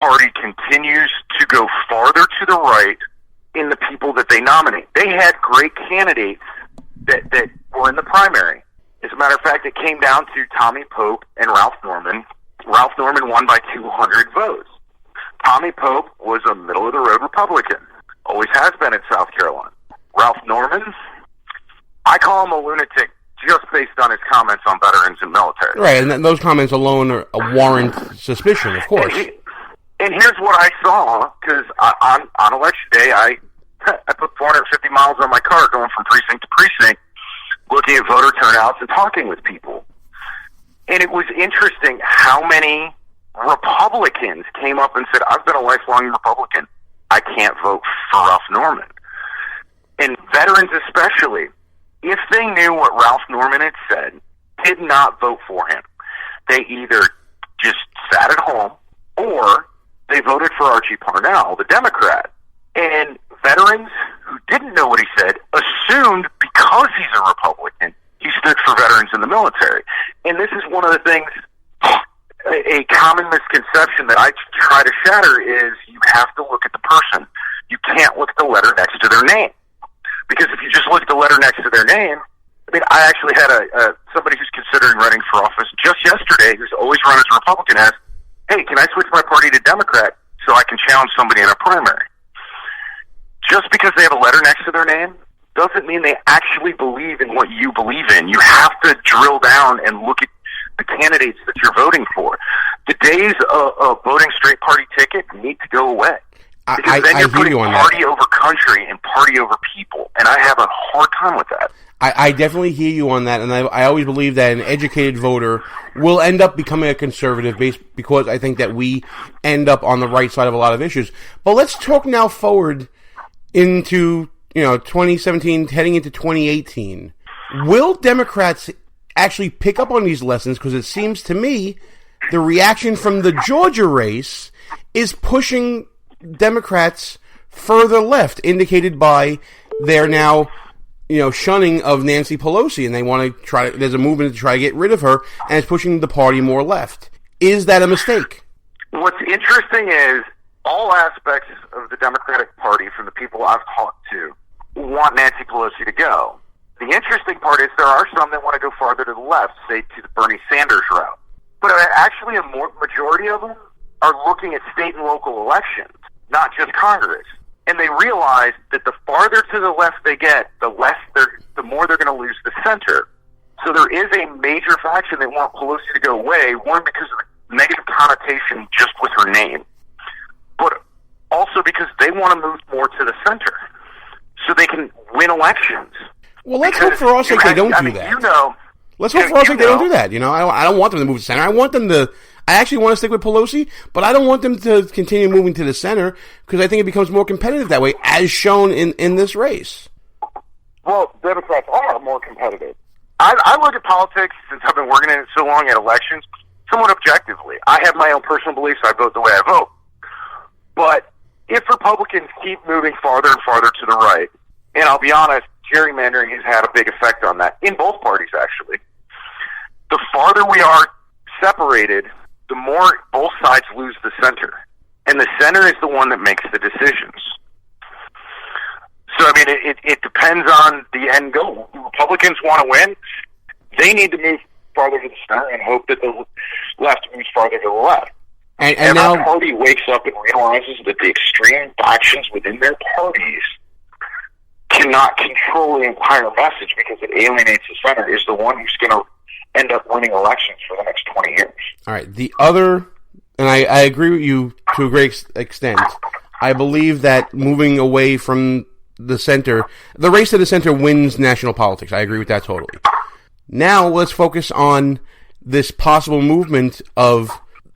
Party continues to go farther to the right in the people that they nominate. They had great candidates that were in the primary. As a matter of fact, it came down to Tommy Pope and Ralph Norman. Ralph Norman won by 200 votes. Tommy Pope was a middle-of-the-road Republican. Always has been in South Carolina. Ralph Norman, I call him a lunatic just based on his comments on veterans and military. Right, and those comments alone warrant suspicion, of course. And here's what I saw, because on election day, I put 450 miles on my car going from precinct to precinct, looking at voter turnouts and talking with people. And it was interesting how many Republicans came up and said, I've been a lifelong Republican. I can't vote for Ralph Norman. And veterans especially, if they knew what Ralph Norman had said, did not vote for him. They either just sat at home or they voted for Archie Parnell, the Democrat. And veterans who didn't know what he said assumed because he's a Republican, he stood for veterans in the military. And this is one of the things, a common misconception that I try to shatter is you have to look at the person. You can't look at the letter next to their name. Because if you just look at the letter next to their name, I mean, I actually had somebody who's considering running for office just yesterday, who's always run as a Republican, asked, hey, can I switch my party to Democrat so I can challenge somebody in a primary? Just because they have a letter next to their name doesn't mean they actually believe in what you believe in. You have to drill down and look at the candidates that you're voting for. The days of voting straight party ticket need to go away. Because then you're putting party over country and party over people, and I have a hard time with that. I definitely hear you on that, and I always believe that an educated voter will end up becoming a conservative because I think that we end up on the right side of a lot of issues. But let's talk now forward into 2017, heading into 2018. Will Democrats actually pick up on these lessons? Because it seems to me the reaction from the Georgia race is pushing Democrats further left, indicated by their now shunning of Nancy Pelosi, and they want to there's a movement to try to get rid of her, and it's pushing the party more left. Is that a mistake? What's interesting is all aspects of the Democratic Party, from the people I've talked to, want Nancy Pelosi to go. The interesting part is there are some that want to go farther to the left, say to the Bernie Sanders route. But actually a majority of them are looking at state and local elections, not just Congress. And they realize that the farther to the left they get, the more they're going to lose the center. So there is a major faction that want Pelosi to go away, one, because of the negative connotation just with her name, but also because they want to move more to the center so they can win elections. Well, let's hope for our sake they don't do that. Let's hope for our sake they don't do that. I don't want them to move to the center. I actually want to stick with Pelosi, but I don't want them to continue moving to the center because I think it becomes more competitive that way, as shown in this race. Well, Democrats are more competitive. I look at politics, since I've been working in it so long, at elections, somewhat objectively. I have my own personal beliefs. I vote the way I vote. But if Republicans keep moving farther and farther to the right, and I'll be honest, gerrymandering has had a big effect on that, in both parties, actually. The farther we are separated, the more both sides lose the center. And the center is the one that makes the decisions. So, I mean, it depends on the end goal. Republicans want to win. They need to move farther to the center and hope that the left moves farther to the left. And now our party wakes up and realizes that the extreme factions within their parties cannot control the entire message because it alienates the center, is the one who's going to end up winning elections for the next 20 years. All right. The other, and I agree with you to a great extent, I believe that moving away from the center, the race to the center wins national politics. I agree with that totally. Now let's focus on this possible movement of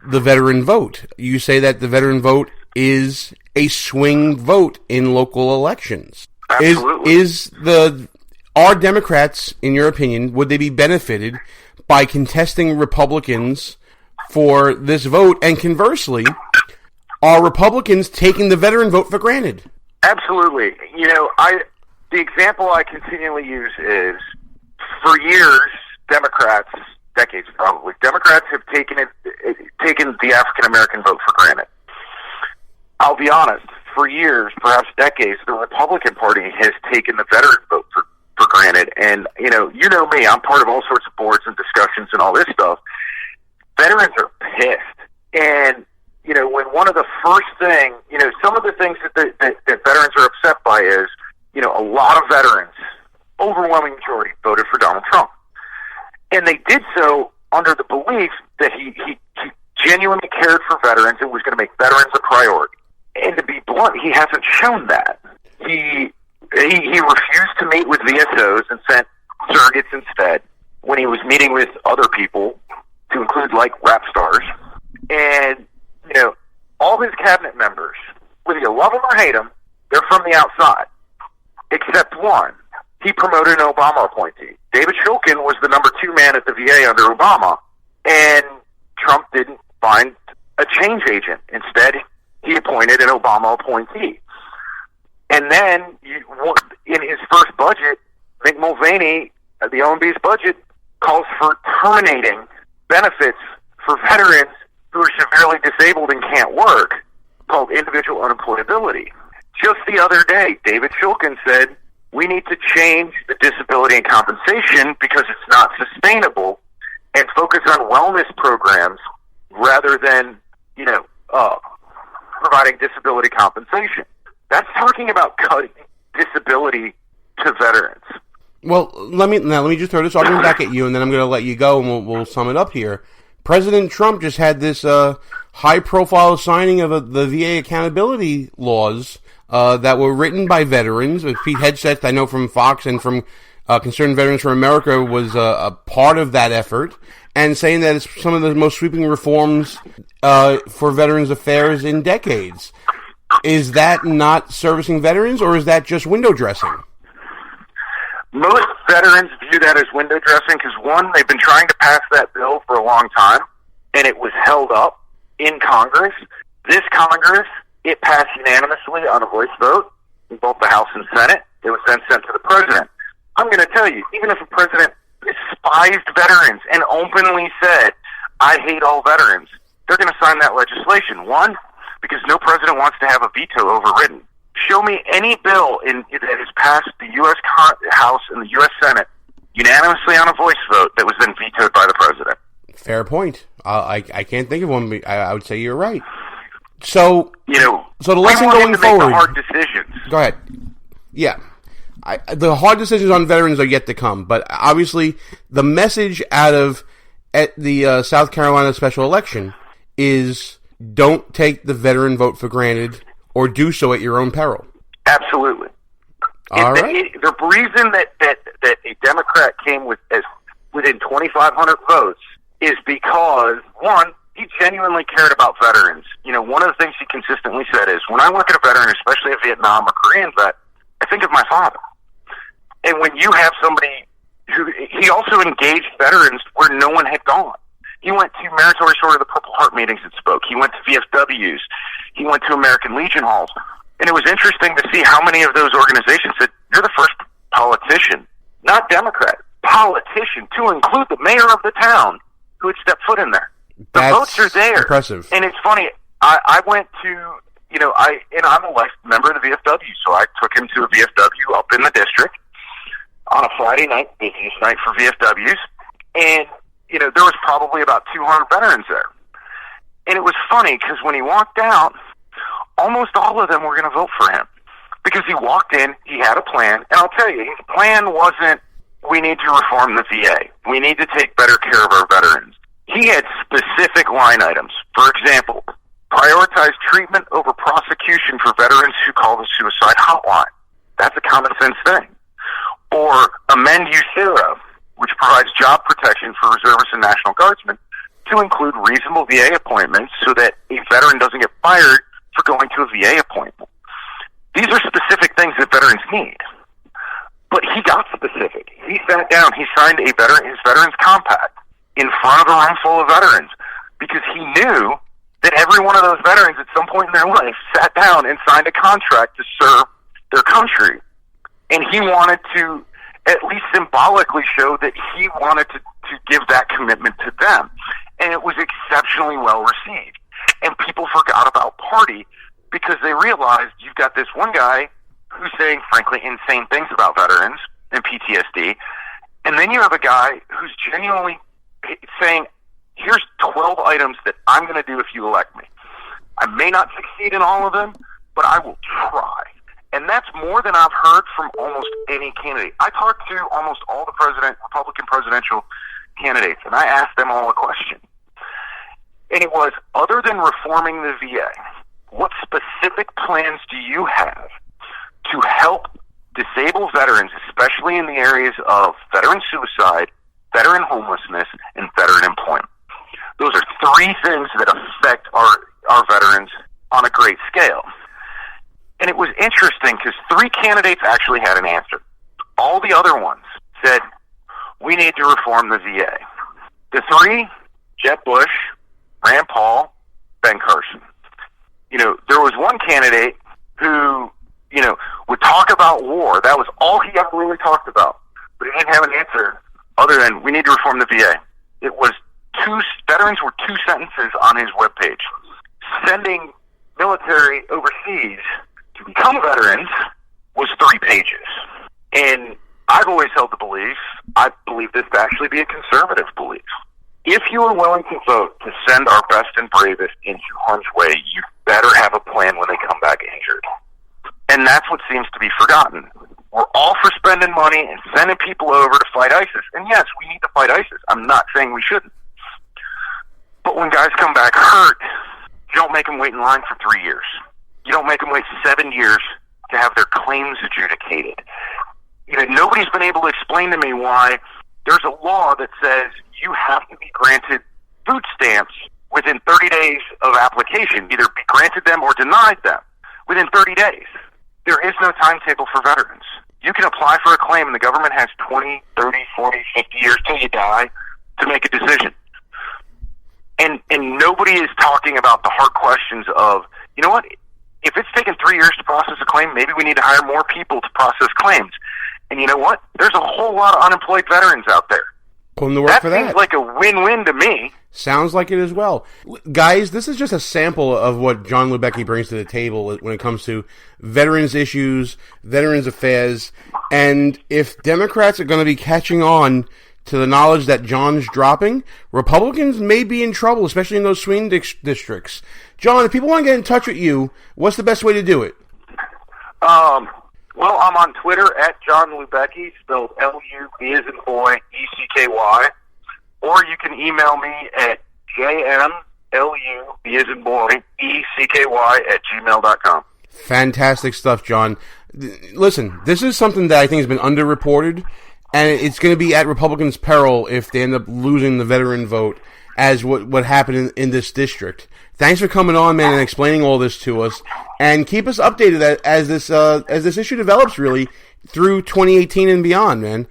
the veteran vote. You say that the veteran vote is a swing vote in local elections. Absolutely. Are Democrats, in your opinion, would they be benefited by contesting Republicans for this vote? And conversely, are Republicans taking the veteran vote for granted? Absolutely. The example I continually use is, for years, decades probably, Democrats have taken the African American vote for granted. be honest, for years, perhaps decades, the Republican Party has taken the veteran vote for granted. And, you know me, I'm part of all sorts of boards and discussions and all this stuff. Veterans are pissed. And, you know, when one of the first things, you know, some of the things that veterans are upset by is, you know, a lot of veterans, overwhelming majority, voted for Donald Trump. And they did so under the belief that he genuinely cared for veterans and was going to make veterans a priority. And to be blunt, he hasn't shown that. He refused to meet with VSOs and sent surrogates instead when he was meeting with other people, to include, like, rap stars. And, you know, all his cabinet members, whether you love them or hate them, they're from the outside, except one. He promoted an Obama appointee. David Shulkin was the number 2 man at the VA under Obama, and Trump didn't find a change agent. Instead, he appointed an Obama appointee. And then, in his first budget, Mick Mulvaney, the OMB's budget, calls for terminating benefits for veterans who are severely disabled and can't work, called individual unemployability. Just the other day, David Shulkin said, we need to change the disability and compensation because it's not sustainable, and focus on wellness programs rather than, you know, providing disability compensation. That's talking about cutting disability to veterans. Well, let me just throw this argument back at you, and then I'm going to let you go, and we'll sum it up here. President Trump just had this high-profile signing of the VA accountability laws that were written by veterans. Pete Hegseth, I know from Fox and from Concerned Veterans for America, was a part of that effort, and saying that it's some of the most sweeping reforms for veterans affairs in decades. Is that not servicing veterans, or is that just window dressing? Most veterans view that as window dressing because, one, they've been trying to pass that bill for a long time, and it was held up in Congress. This Congress, it passed unanimously on a voice vote in both the House and Senate. It was then sent to the president. I'm going to tell you, even if a president despised veterans and openly said, I hate all veterans, they're going to sign that legislation. One, because no president wants to have a veto overridden. Show me any bill that has passed the U.S. House and the U.S. Senate unanimously on a voice vote that was then vetoed by the president. Fair point. I can't think of one, but I would say you're right. So, so the lesson going forward. Make the hard decisions. Go ahead. Yeah. The hard decisions on veterans are yet to come, but obviously the message out of the South Carolina special election is don't take the veteran vote for granted, or do so at your own peril. Absolutely. All right. The reason that a Democrat came within 2,500 votes is because, one, he genuinely cared about veterans. You know, one of the things he consistently said is, when I look at a veteran, especially a Vietnam or Korean vet, I think of my father. And when you have somebody he also engaged veterans where no one had gone. He went to Meritorious Order of the Purple Heart meetings and spoke. He went to VFWs. He went to American Legion halls. And it was interesting to see how many of those organizations said, you're the first politician, not Democrat, politician, to include the mayor of the town who had stepped foot in there. The votes are there. Impressive. And it's funny, I went to, I'm a life member of the VFW, so I took him to a VFW up in the district on a Friday night, busiest night for VFWs. And, there was probably about 200 veterans there. And it was funny because when he walked out, almost all of them were going to vote for him. Because he walked in, he had a plan, and I'll tell you, his plan wasn't, we need to reform the VA. We need to take better care of our veterans. He had specific line items. For example, prioritize treatment over prosecution for veterans who call the suicide hotline. That's a common sense thing. Or amend USERA, which provides job protection for reservists and National Guardsmen, to include reasonable VA appointments so that a veteran doesn't get fired for going to a VA appointment. These are specific things that veterans need. But he got specific. He sat down, he signed his Veterans Compact in front of a room full of veterans because he knew that every one of those veterans at some point in their life sat down and signed a contract to serve their country. And he wanted to at least symbolically show that he wanted to give that commitment to them. And it was exceptionally well received. And people forgot about party because they realized you've got this one guy who's saying, frankly, insane things about veterans and PTSD, and then you have a guy who's genuinely saying, here's 12 items that I'm going to do if you elect me. I may not succeed in all of them, but I will try. And that's more than I've heard from almost any candidate. I talked to almost all the Republican presidential candidates, and I asked them all a question. And it was, other than reforming the VA, what specific plans do you have to help disabled veterans, especially in the areas of veteran suicide, veteran homelessness, and veteran employment? Those are three things that affect our veterans on a great scale. And it was interesting because three candidates actually had an answer. All the other ones said, we need to reform the VA. The three, Jeb Bush, Rand Paul, Ben Carson. There was one candidate who, would talk about war. That was all he ever really talked about. But he didn't have an answer other than, we need to reform the VA. It was veterans were two sentences on his webpage. Sending military overseas to become veterans was 3 pages. And I've always held the belief, I believe this to actually be a conservative belief. If you are willing to vote to send our best and bravest into harm's way, you better have a plan when they come back injured. And that's what seems to be forgotten. We're all for spending money and sending people over to fight ISIS. And yes, we need to fight ISIS. I'm not saying we shouldn't. But when guys come back hurt, you don't make them wait in line for 3 years. You don't make them wait 7 years to have their claims adjudicated. Nobody's been able to explain to me why there's a law that says you have to be granted food stamps within 30 days of application, either be granted them or denied them within 30 days. There is no timetable for veterans. You can apply for a claim, and the government has 20, 30, 40, 50 years till you die to make a decision. And nobody is talking about the hard questions of, you know what, if it's taken 3 years to process a claim, maybe we need to hire more people to process claims. And you know what? There's a whole lot of unemployed veterans out there. Put to work for that. Seems like a win-win to me. Sounds like it as well. Guys, this is just a sample of what Jon Lubecky brings to the table when it comes to veterans issues, veterans affairs, and if Democrats are going to be catching on to the knowledge that John's dropping, Republicans may be in trouble, especially in those swing districts. John, if people want to get in touch with you, what's the best way to do it? Well, I'm on Twitter at Jon Lubecky, spelled L-U-B as in boy, E-C-K-Y. Or you can email me at jmlu, B as in boy, E-C-K-Y at gmail.com. Fantastic stuff, John. Listen, this is something that I think has been underreported, and it's going to be at Republicans' peril if they end up losing the veteran vote, as what happened in this district. Thanks for coming on, man, and explaining all this to us. And keep us updated as this issue develops, really, through 2018 and beyond, man.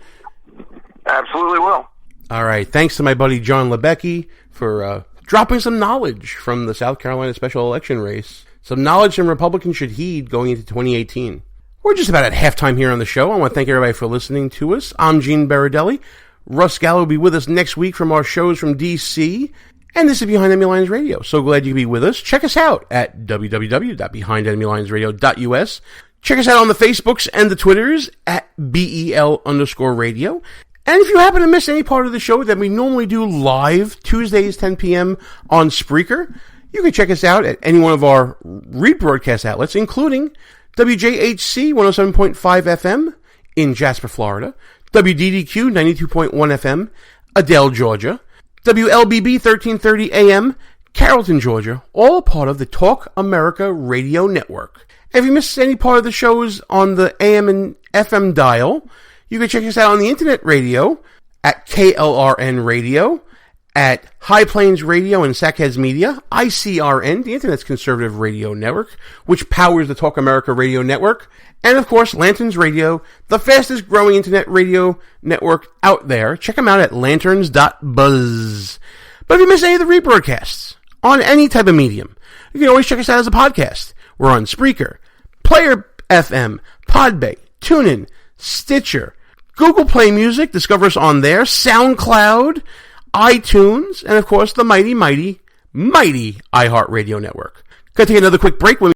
Absolutely will. All right. Thanks to my buddy Jon Lubecky for dropping some knowledge from the South Carolina special election race. Some knowledge some Republicans should heed going into 2018. We're just about at halftime here on the show. I want to thank everybody for listening to us. I'm Gene Baradelli. Russ Gallo will be with us next week from our shows from D.C., and this is Behind Enemy Lines Radio. So glad you can be with us. Check us out at www.behindenemylinesradio.us. Check us out on the Facebooks and the Twitters at BEL_radio. And if you happen to miss any part of the show that we normally do live, Tuesdays, 10 p.m. on Spreaker, you can check us out at any one of our rebroadcast outlets, including WJHC 107.5 FM in Jasper, Florida, WDDQ 92.1 FM, Adele, Georgia, WLBB 1330 AM, Carrollton, Georgia, all a part of the Talk America Radio Network. And if you missed any part of the shows on the AM and FM dial, you can check us out on the internet radio at KLRN Radio, at High Plains Radio and Sackheads Media, ICRN, the Internet's conservative radio network, which powers the Talk America Radio Network, and of course, Lanterns Radio, the fastest growing internet radio network out there. Check them out at lanterns.buzz. But if you miss any of the rebroadcasts on any type of medium, you can always check us out as a podcast. We're on Spreaker, Player FM, Podbay, TuneIn, Stitcher, Google Play Music, discover us on there, SoundCloud, iTunes, and of course the mighty iHeartRadio network. Gonna take another quick break. When